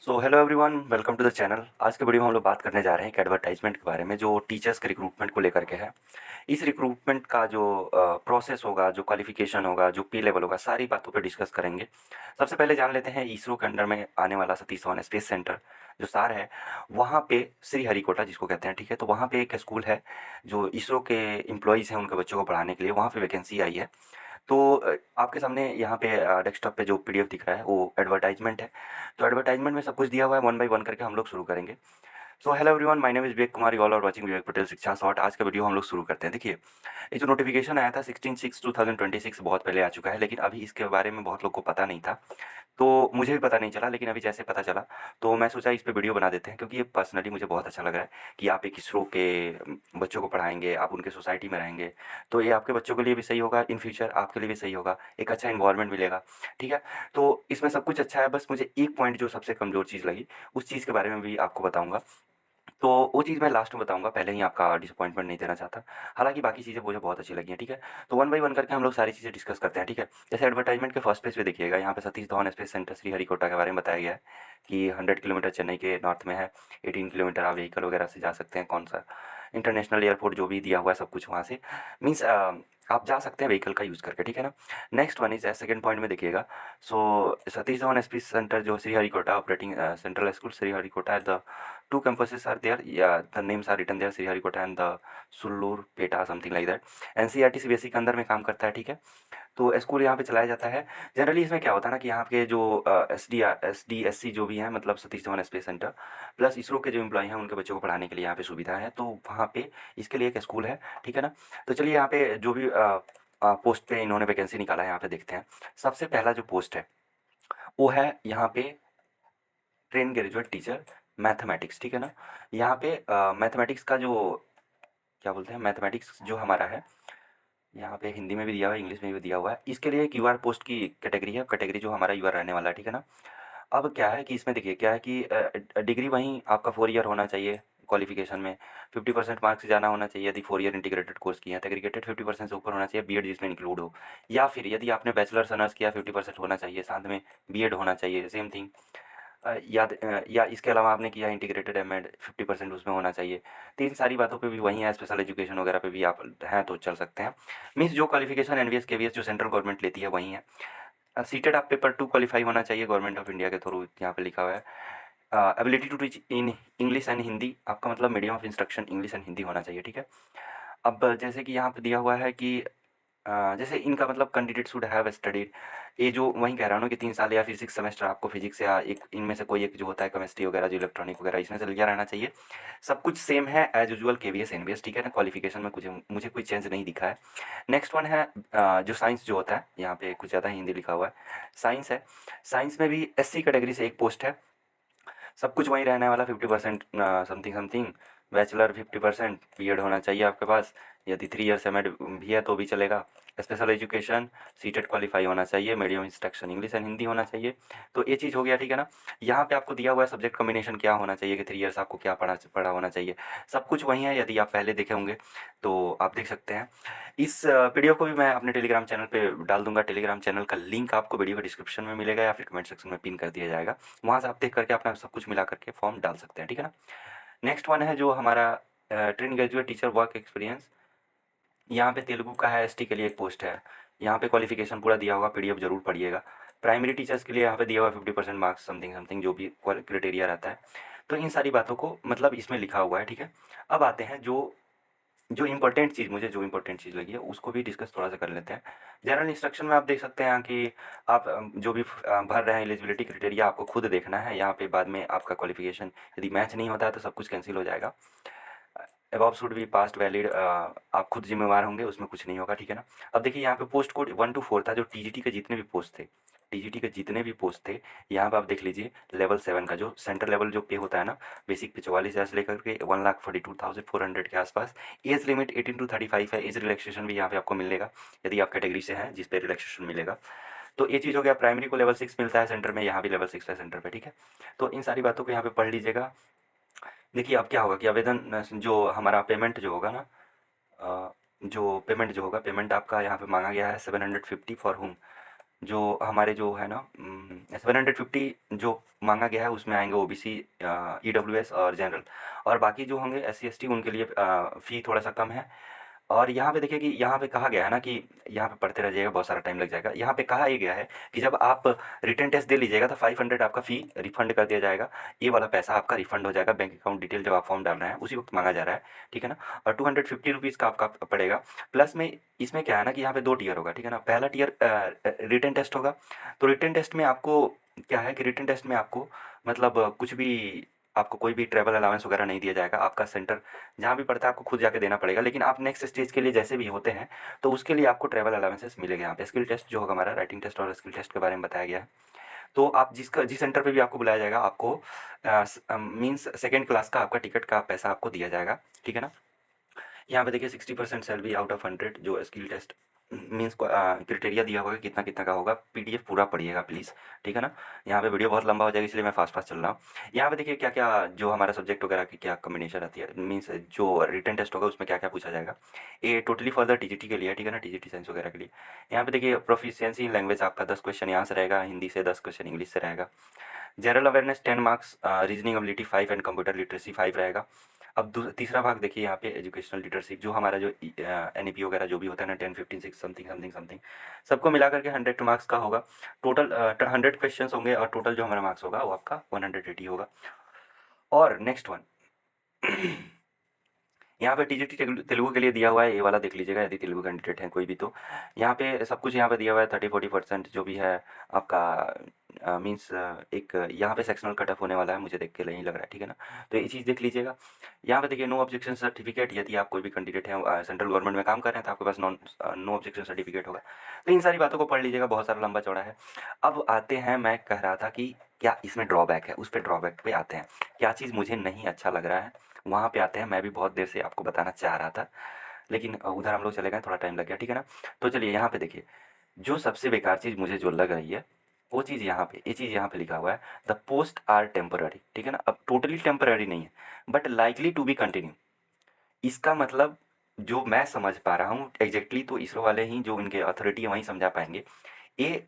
So hello everyone, welcome to the channel. आज के video में हम लोग बात करने जा रहे हैं एक एडवर्टाइजमेंट के बारे में जो टीचर्स के रिक्रूटमेंट को लेकर के है। इस रिक्रूटमेंट का जो प्रोसेस होगा, जो क्वालिफिकेशन होगा, जो पे लेवल होगा, सारी बातों पे डिस्कस करेंगे। सबसे पहले जान लेते हैं इसरो के अंडर में आने वाला सतीश धवन स्पेस सेंटर जो सार है, वहाँ पे श्रीहरिकोटा जिसको कहते हैं, ठीक है। तो वहाँ पे एक स्कूल है जो इसरो के एम्प्लॉयज़ हैं, उनके बच्चों को पढ़ाने के लिए वहाँ पे वैकेंसी आई है। तो आपके सामने यहाँ पे डेस्कटॉप पे जो पीडीएफ दिख रहा है वो एडवर्टाइजमेंट है। तो एडवर्टाइजमेंट में सब कुछ दिया हुआ है, वन बाय वन करके हम लोग शुरू करेंगे। So hello everyone, my name is Vivek Kumar, you all are watching Vivek Patel Shiksha short. आज का वीडियो हम लोग शुरू करते हैं। देखिए, ये जो नोटिफिकेशन आया था 16/6/2026 बहुत पहले आ चुका है, लेकिन अभी इसके बारे में बहुत लोग को पता नहीं था। तो मुझे भी पता नहीं चला, लेकिन अभी जैसे पता चला तो मैं सोचा इस पे वीडियो बना देते हैं, क्योंकि ये पर्सनली मुझे बहुत अच्छा लग रहा है कि आप एक इसरो के बच्चों को पढ़ाएंगे, आप उनके सोसाइटी में रहेंगे। तो ये आपके बच्चों के लिए भी सही होगा, इन फ्यूचर आपके लिए भी सही होगा, एक अच्छा इन्वायरमेंट मिलेगा, ठीक है। तो इसमें सब कुछ अच्छा है, बस मुझे एक पॉइंट जो सबसे कमज़ोर चीज़ लगी उस चीज़ के बारे में भी आपको बताऊँगा। तो वो चीज़ मैं लास्ट में बताऊँगा, पहले ही आपका डिसअपॉइंटमेंट नहीं देना चाहता। हालाँकि बाकी चीज़ें मुझे बहुत अच्छी लगी हैं, ठीक है। तो वन बाय वन करके हम लोग सारी चीज़ें डिस्कस करते हैं, ठीक है। जैसे एडवर्टाइजमेंट के फर्स्ट पेज पे देखिएगा, यहाँ पे सतीश धवन स्पेस सेंटर श्रीहरिकोटा के बारे में बताया गया है कि 100 किलोमीटर चेन्नई के नॉर्थ में है। 18 किलोमीटर आप व्हीकल वगैरह से जा सकते हैं, कौन सा इंटरनेशनल एयरपोर्ट जो भी दिया हुआ है सब कुछ वहाँ से मीन्स आप जा सकते हैं व्हीकल का यूज़ करके, ठीक है ना। Next one is second point में देखिएगा। सो सतीश धवन स्पेस सेंटर जो Sriharikota operating central school Sriharikota at the two campuses are there, yeah, the names are written there, Sriharikota and the Sullurpeta something like that. NCERT CBSE के अंदर में काम करता है, ठीक है। तो स्कूल यहाँ पे चलाया जाता है। जनरली इसमें क्या होता है ना कि यहाँ के जो एस डी एस सी जो भी हैं, मतलब Satish Dhawan space centre plus ISRO के जो एम्प्लॉय हैं उनके बच्चों को पढ़ाने के लिए यहाँ पे सुविधा है, तो वहाँ पे इसके लिए एक स्कूल है, ठीक है ना। तो चलिए यहाँ पे जो भी पोस्ट पे इन्होंने वैकेंसी निकाला है यहाँ पे देखते हैं। सबसे पहला जो पोस्ट है वो है यहाँ पे ट्रेन ग्रेजुएट टीचर मैथमेटिक्स, ठीक है ना। यहाँ पे मैथमेटिक्स का जो क्या बोलते हैं, मैथमेटिक्स जो हमारा है यहाँ पे हिंदी में भी दिया हुआ है, इंग्लिश में भी दिया हुआ है। इसके लिए क्यूआर पोस्ट की कैटेगरी है, कैटेगरी जो हमारा यूआर रहने वाला है, ठीक है ना। अब क्या है कि इसमें देखिए क्या है कि डिग्री वहीं आपका 4 ईयर होना चाहिए। क्वालिफिकेशन में 50% मार्क्स से जाना होना चाहिए यदि 4 ईयर इंटीग्रेटेड कोर्स किया है। तो एग्रीगेटेड 50% से ऊपर होना चाहिए, बीएड जिसमें इंक्लूड हो। या फिर यदि आपने बैचलर्स ऑनर्स किया 50% होना चाहिए, साथ में बीएड होना चाहिए, सेम थिंग। या इसके अलावा आपने किया इंटीग्रेटेड एमएड 50% उसमें होना चाहिए। तो इन सारी बातों पे भी वही है, स्पेशल एजुकेशन वगैरह पे भी आप हैं तो चल सकते हैं। मीन्स जो क्वालिफिकेशन एनवीएस केवीएस जो सेंट्रल गवर्नमेंट लेती है वही है। सीटेड आप पेपर 2 क्वालिफाई होना चाहिए गवर्नमेंट ऑफ इंडिया के थ्रू, यहाँ पे लिखा हुआ है। Ability to teach in English and Hindi, आपका मतलब medium of instruction English and Hindi होना चाहिए, ठीक है। अब जैसे कि यहाँ पे दिया हुआ है कि जैसे इनका मतलब कैंडिडेट शुड हैव स्टडीड, ये जो वहीं कह रहा हूँ ना कि 3 साल या फिर 6 सेमेस्टर आपको फिजिक्स या एक इनमें से कोई एक जो होता है केमिस्ट्री वगैरह जो इलेक्ट्रॉनिक वगैरह इसमें से लिया रहना चाहिए। सब कुछ सेम है एज यूजुअल केवीएस एनवीएस, ठीक है ना। क्वालिफिकेशन में कुछ मुझे कोई चेंज नहीं दिखा है। नेक्स्ट वन है जो साइंस जो होता है, यहाँ पे कुछ ज़्यादा हिंदी लिखा हुआ है, साइंस है। साइंस में भी एससी कैटेगरी से एक पोस्ट है। सब कुछ वहीं रहने वाला 50% समथिंग समथिंग। बैचलर 50%, बीएड होना चाहिए आपके पास। यदि 3 ईयर्स एमएड भी है तो भी चलेगा। स्पेशल एजुकेशन, सीटेट क्वालिफाई होना चाहिए, medium instruction English and Hindi होना चाहिए। तो ये चीज़ हो गया, ठीक है ना। यहाँ पे आपको दिया हुआ है सब्जेक्ट कॉम्बिनेशन क्या होना चाहिए कि 3 ईयर्स आपको क्या पढ़ा पढ़ा होना चाहिए। सब कुछ वही है, यदि आप पहले देखे होंगे तो आप देख सकते हैं। इस वीडियो को भी मैं अपने टेलीग्राम चैनल पे डाल दूंगा। टेलीग्राम चैनल का लिंक आपको वीडियो के डिस्क्रिप्शन में मिलेगा या फिर कमेंट सेक्शन में पिन कर दिया जाएगा। वहाँ से आप देख करके अपना सब कुछ मिला करके फॉर्म डाल सकते हैं, ठीक है ना। नेक्स्ट वन है जो हमारा train graduate teacher work experience. यहाँ पे तेलुगु का है, एसटी के लिए एक पोस्ट है। यहाँ पे क्वालिफिकेशन पूरा दिया होगा, पीडीएफ जरूर पढ़िएगा। प्राइमरी टीचर्स के लिए यहाँ पे दिया हुआ 50% मार्क्स समथिंग समथिंग जो भी क्राइटेरिया रहता है। तो इन सारी बातों को मतलब इसमें लिखा हुआ है, ठीक है। अब आते हैं जो जो इम्पोर्टेंट चीज़ मुझे जो इम्पोर्टेंट चीज़ लगी है उसको भी डिस्कस थोड़ा सा कर लेते हैं। जनरल इंस्ट्रक्शन में आप देख सकते हैं कि आप जो भी भर रहे हैं एलिजिबिलिटी क्राइटेरिया आपको खुद देखना है। यहाँ पे बाद में आपका क्वालिफिकेशन यदि मैच नहीं होता है तो सब कुछ कैंसिल हो जाएगा। Above should be past valid, आप खुद जिम्मेवार होंगे, उसमें कुछ नहीं होगा, ठीक है ना। अब देखिए यहाँ पे पोस्ट कोड 1 to 4 था, जो टीजीटी के जितने भी पोस्ट थे, टीजीटी के जितने भी पोस्ट थे यहाँ पे आप देख लीजिए। लेवल 7 का जो सेंटर लेवल जो पे होता है ना, बेसिक पे 44,000 से लेकर के 1,42,400 के आसपास। एज लिमिट 18 to 35 है। एज रिलैक्सेशन भी यहाँ पे आपको मिलेगा यदि आप कैटेगरी से हैं जिस पे रिलैक्सेशन मिलेगा। तो ये चीज़ हो गया। प्राइमरी को लेवल 6 मिलता है सेंटर में, यहाँ भी लेवल 6 है सेंटर पे, ठीक है। तो इन सारी बातों को यहाँ पे पढ़ लीजिएगा। देखिए अब क्या होगा कि आवेदन जो हमारा पेमेंट जो होगा ना, जो पेमेंट जो होगा, पेमेंट आपका यहाँ पे मांगा गया है 750 फॉर होम। जो हमारे जो है ना 750 जो माँगा गया है उसमें आएँगे ओबीसी, ईडब्ल्यूएस और जनरल, और बाकी जो होंगे एससी एसटी उनके लिए फ़ी थोड़ा-सा कम है। और यहाँ पे देखिए कि यहाँ पे कहा गया है ना कि यहाँ पे पढ़ते रह जाइएगा, बहुत सारा टाइम लग जाएगा। यहाँ पे कहा ये गया है कि जब आप रिटन टेस्ट दे लीजिएगा तो 500 आपका फ़ी रिफ़ंड कर दिया जाएगा। ये वाला पैसा आपका रिफ़ंड हो जाएगा, बैंक अकाउंट डिटेल जब आप फॉर्म डाल रहे हैं उसी वक़्त माँगा जा रहा है, ठीक है ना? और 250 रुपीज़ का आपका पड़ेगा। प्लस में इसमें क्या है ना कि यहाँ पे 2 टियर होगा, ठीक है ना? पहला टियर रिटन टेस्ट होगा। तो रिटन टेस्ट में आपको क्या है कि रिटन टेस्ट में आपको मतलब कुछ भी, आपको कोई भी ट्रैवल अलाउंस वगैरह नहीं दिया जाएगा। आपका सेंटर जहाँ भी पड़ता है आपको खुद जाके देना पड़ेगा, लेकिन आप नेक्स्ट स्टेज के लिए जैसे भी होते हैं तो उसके लिए आपको ट्रैवल अलाउंसेस मिलेगा। यहाँ पे स्किल टेस्ट जो होगा हमारा, राइटिंग टेस्ट और स्किल टेस्ट के बारे में बताया गया है। तो आप जिस सेंटर पे भी आपको बुलाया जाएगा आपको मीन्स सेकेंड क्लास का आपका टिकट का पैसा आपको दिया जाएगा, ठीक है ना? यहाँ पे देखिए 60% सैलरी आउट ऑफ 100 जो स्किल टेस्ट मीन्स क्राइटेरिया दिया होगा कितना कितना का होगा। पीडीएफ पूरा पढ़िएगा प्लीज़, ठीक है ना? यहाँ पे वीडियो बहुत लंबा हो जाएगा इसलिए मैं फास्ट फास्ट चल रहा हूँ। यहाँ पे देखिए क्या क्या जो हमारा सब्जेक्ट वगैरह की क्या कम्बिनेशन रहती है, मीन्स जो रिटन टेस्ट होगा उसमें क्या क्या पूछा जाएगा। ये टोटली फॉर द टीजीटी के लिए है, ठीक है ना? टीजीटी साइंस वगैरह के लिए। यहाँ पे देखिए प्रोफिशिएंसी इन लैंग्वेज आपका 10 क्वेश्चन यहाँ से रहेगा, हिंदी से 10 क्वेश्चन इंग्लिश से रहेगा। General awareness 10 marks, reasoning ability 5 and computer literacy 5 रहेगा। अब तीसरा भाग देखिए यहाँ पे एजुकेशनल लीडरशिप जो हमारा जो एनईपी वगैरह जो भी होता है ना 10 15 6 समथिंग समथिंग समथिंग सबको मिला करके 100 मार्क्स का होगा। टोटल 100 क्वेश्चन होंगे और टोटल जो हमारा मार्क्स होगा वो आपका 180 होगा। और नेक्स्ट वन यहाँ पे टीजीटी तेलुगु के लिए दिया हुआ है, ये वाला देख लीजिएगा यदि तेलुगु कैंडिडेट हैं कोई भी तो। यहाँ पे सब कुछ यहाँ पे दिया हुआ है 30-40% जो भी है आपका मीन्स एक यहाँ पे सेक्शनल कट ऑफ होने वाला है, मुझे देख के नहीं लग रहा है, ठीक है ना? तो ये चीज़ देख लीजिएगा। यहाँ पे देखिए नो ऑब्जेक्शन सर्टिफिकेट, यदि आप कोई भी कैंडिडेट हैं सेंट्रल गवर्नमेंट में काम कर रहे हैं तो आपके पास नो ऑब्जेक्शन सर्टिफिकेट होगा। तो इन सारी बातों को पढ़ लीजिएगा, बहुत सारा लंबा चौड़ा है। अब आते हैं, मैं कह रहा था कि क्या इसमें ड्रॉबैक है, उस पर ड्रॉबैक पे आते हैं। क्या चीज़ मुझे नहीं अच्छा लग रहा है वहाँ पे आते हैं। मैं भी बहुत देर से आपको बताना चाह रहा था लेकिन उधर हम लोग चले गए, थोड़ा टाइम लग गया, ठीक है ना? तो चलिए यहाँ पे देखिए, जो सबसे बेकार चीज़ मुझे जो लग रही है वो चीज़ यहाँ पे, ये चीज़ यहाँ पे लिखा हुआ है द पोस्ट आर टेम्पररी, ठीक है ना? अब टोटली टेम्पररी नहीं है but likely to be continue. इसका मतलब जो मैं समझ पा रहा हूँ एग्जैक्टली, तो इसरो वाले ही जो इनके अथॉरिटी है वहीं समझा पाएंगे। ये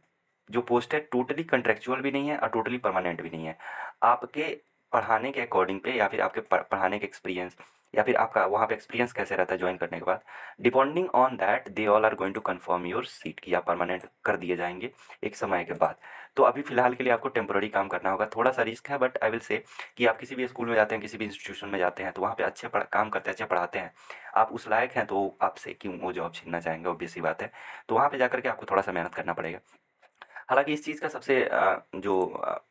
जो पोस्ट है टोटली कंट्रेक्चुअल भी नहीं है और टोटली परमानेंट भी नहीं है। आपके पढ़ाने के अकॉर्डिंग पे या फिर आपके पढ़ाने के एक्सपीरियंस या फिर आपका वहाँ पे एक्सपीरियंस कैसे रहता है ज्वाइन करने के बाद, depending on that they all are going to confirm your seat कि आप परमानेंट कर दिए जाएंगे एक समय के बाद। तो अभी फ़िलहाल के लिए आपको टेम्पोररी काम करना होगा, थोड़ा सा रिस्क है बट आई विल से कि आप किसी भी स्कूल में जाते हैं, किसी भी इंस्टीट्यूशन में जाते हैं तो वहाँ पे अच्छे काम करते हैं, अच्छे पढ़ाते हैं, आप उस लायक हैं तो आपसे क्यों वो जॉब छीनना चाहेंगे, ऑब्वियस सी बात है। तो वहाँ पे जा के आपको थोड़ा सा मेहनत करना पड़ेगा। हालाँकि इस चीज़ का सबसे जो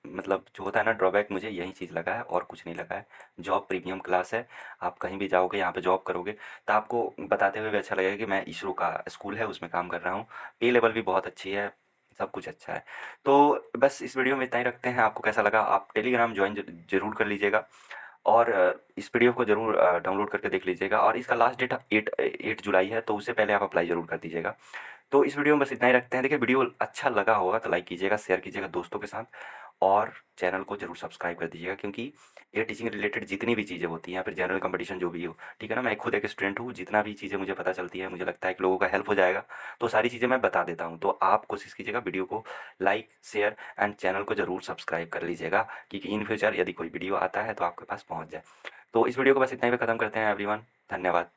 मतलब जो होता है ना ड्रॉबैक, मुझे यही चीज़ लगा है और कुछ नहीं लगा है। जॉब प्रीमियम क्लास है, आप कहीं भी जाओगे यहाँ पे जॉब करोगे तो आपको बताते हुए भी अच्छा लगेगा कि मैं इसरो का स्कूल है उसमें काम कर रहा हूँ। पे लेवल भी बहुत अच्छी है, सब कुछ अच्छा है। तो बस इस वीडियो में इतना ही रखते हैं। आपको कैसा लगा आप टेलीग्राम जॉइन ज़रूर कर लीजिएगा और इस पीडीएफ को ज़रूर डाउनलोड करके देख लीजिएगा और इसका लास्ट डेट 8 जुलाई है तो उससे पहले आप अप्लाई ज़रूर कर दीजिएगा। तो इस वीडियो में बस इतना ही रखते हैं। देखिए वीडियो अच्छा लगा होगा तो लाइक कीजिएगा, शेयर कीजिएगा दोस्तों के साथ और चैनल को ज़रूर सब्सक्राइब कर दीजिएगा क्योंकि ये टीचिंग रिलेटेड जितनी भी चीज़ें होती हैं या फिर जनरल कंपटीशन जो भी हो, ठीक है ना? मैं खुद एक स्टूडेंट हूँ, जितना भी चीज़ें मुझे पता चलती है मुझे लगता है कि लोगों का हेल्प हो जाएगा तो सारी चीज़ें मैं बता देता हूँ। तो आप कोशिश कीजिएगा वीडियो को लाइक शेयर एंड चैनल को ज़रूर सब्सक्राइब कर लीजिएगा क्योंकि इन फ्यूचर यदि कोई वीडियो आता है तो आपके पास पहुँच जाए। तो इस वीडियो को बस इतना ही पे ख़त्म करते हैं एवरीवन। धन्यवाद।